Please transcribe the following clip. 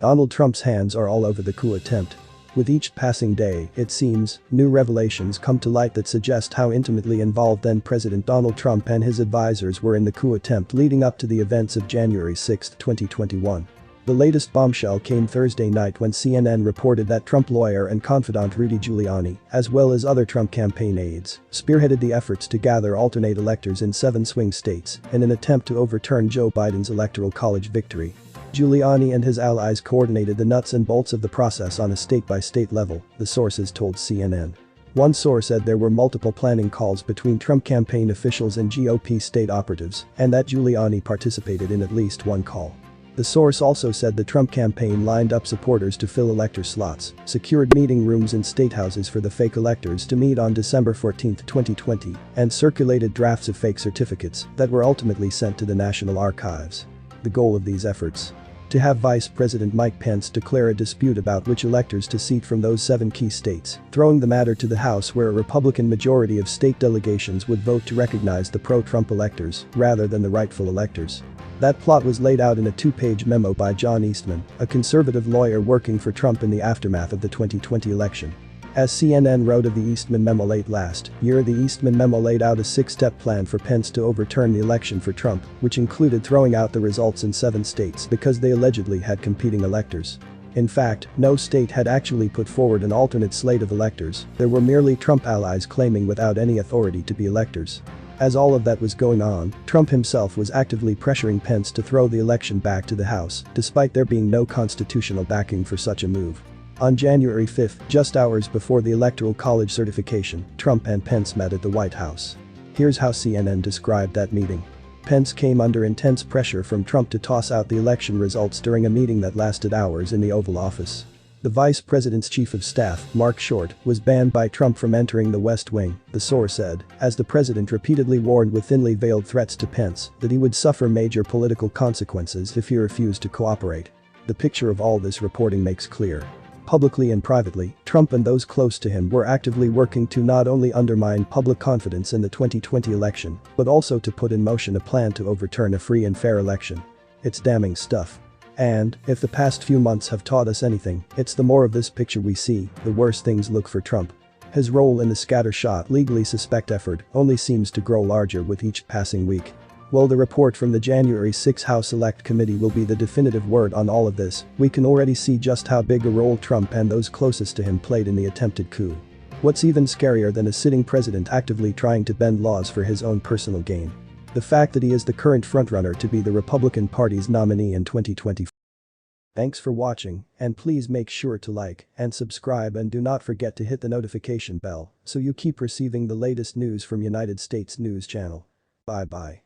Donald Trump's hands are all over the coup attempt. With each passing day, it seems, new revelations come to light that suggest how intimately involved then-President Donald Trump and his advisors were in the coup attempt leading up to the events of January 6, 2021. The latest bombshell came Thursday night when CNN reported that Trump lawyer and confidant Rudy Giuliani, as well as other Trump campaign aides, spearheaded the efforts to gather alternate electors in 7 swing states in an attempt to overturn Joe Biden's Electoral College victory. Giuliani and his allies coordinated the nuts and bolts of the process on a state-by-state level, the sources told CNN. One source said there were multiple planning calls between Trump campaign officials and GOP state operatives, and that Giuliani participated in at least one call. The source also said the Trump campaign lined up supporters to fill elector slots, secured meeting rooms in statehouses for the fake electors to meet on December 14, 2020, and circulated drafts of fake certificates that were ultimately sent to the National Archives. The goal of these efforts? To have Vice President Mike Pence declare a dispute about which electors to seat from those 7 key states, throwing the matter to the House where a Republican majority of state delegations would vote to recognize the pro-Trump electors rather than the rightful electors. That plot was laid out in a 2-page memo by John Eastman, a conservative lawyer working for Trump in the aftermath of the 2020 election. As CNN wrote of the Eastman memo late last year, the Eastman memo laid out a 6-step plan for Pence to overturn the election for Trump, which included throwing out the results in 7 states because they allegedly had competing electors. In fact, no state had actually put forward an alternate slate of electors, there were merely Trump allies claiming without any authority to be electors. As all of that was going on, Trump himself was actively pressuring Pence to throw the election back to the House, despite there being no constitutional backing for such a move. On January 5, just hours before the Electoral College certification, Trump and Pence met at the White House. Here's how CNN described that meeting. Pence came under intense pressure from Trump to toss out the election results during a meeting that lasted hours in the Oval Office. The vice president's chief of staff, Mark Short, was banned by Trump from entering the West Wing, the source said, as the president repeatedly warned with thinly veiled threats to Pence that he would suffer major political consequences if he refused to cooperate. The picture of all this reporting makes clear. Publicly and privately, Trump and those close to him were actively working to not only undermine public confidence in the 2020 election, but also to put in motion a plan to overturn a free and fair election. It's damning stuff. And, if the past few months have taught us anything, it's the more of this picture we see, the worse things look for Trump. His role in the scattershot legally suspect effort only seems to grow larger with each passing week. While the report from the January 6 House Select Committee will be the definitive word on all of this, we can already see just how big a role Trump and those closest to him played in the attempted coup. What's even scarier than a sitting president actively trying to bend laws for his own personal gain? The fact that he is the current frontrunner to be the Republican Party's nominee in 2024. Thanks for watching, and please make sure to like and subscribe, and do not forget to hit the notification bell so you keep receiving the latest news from United States News Channel. Bye bye.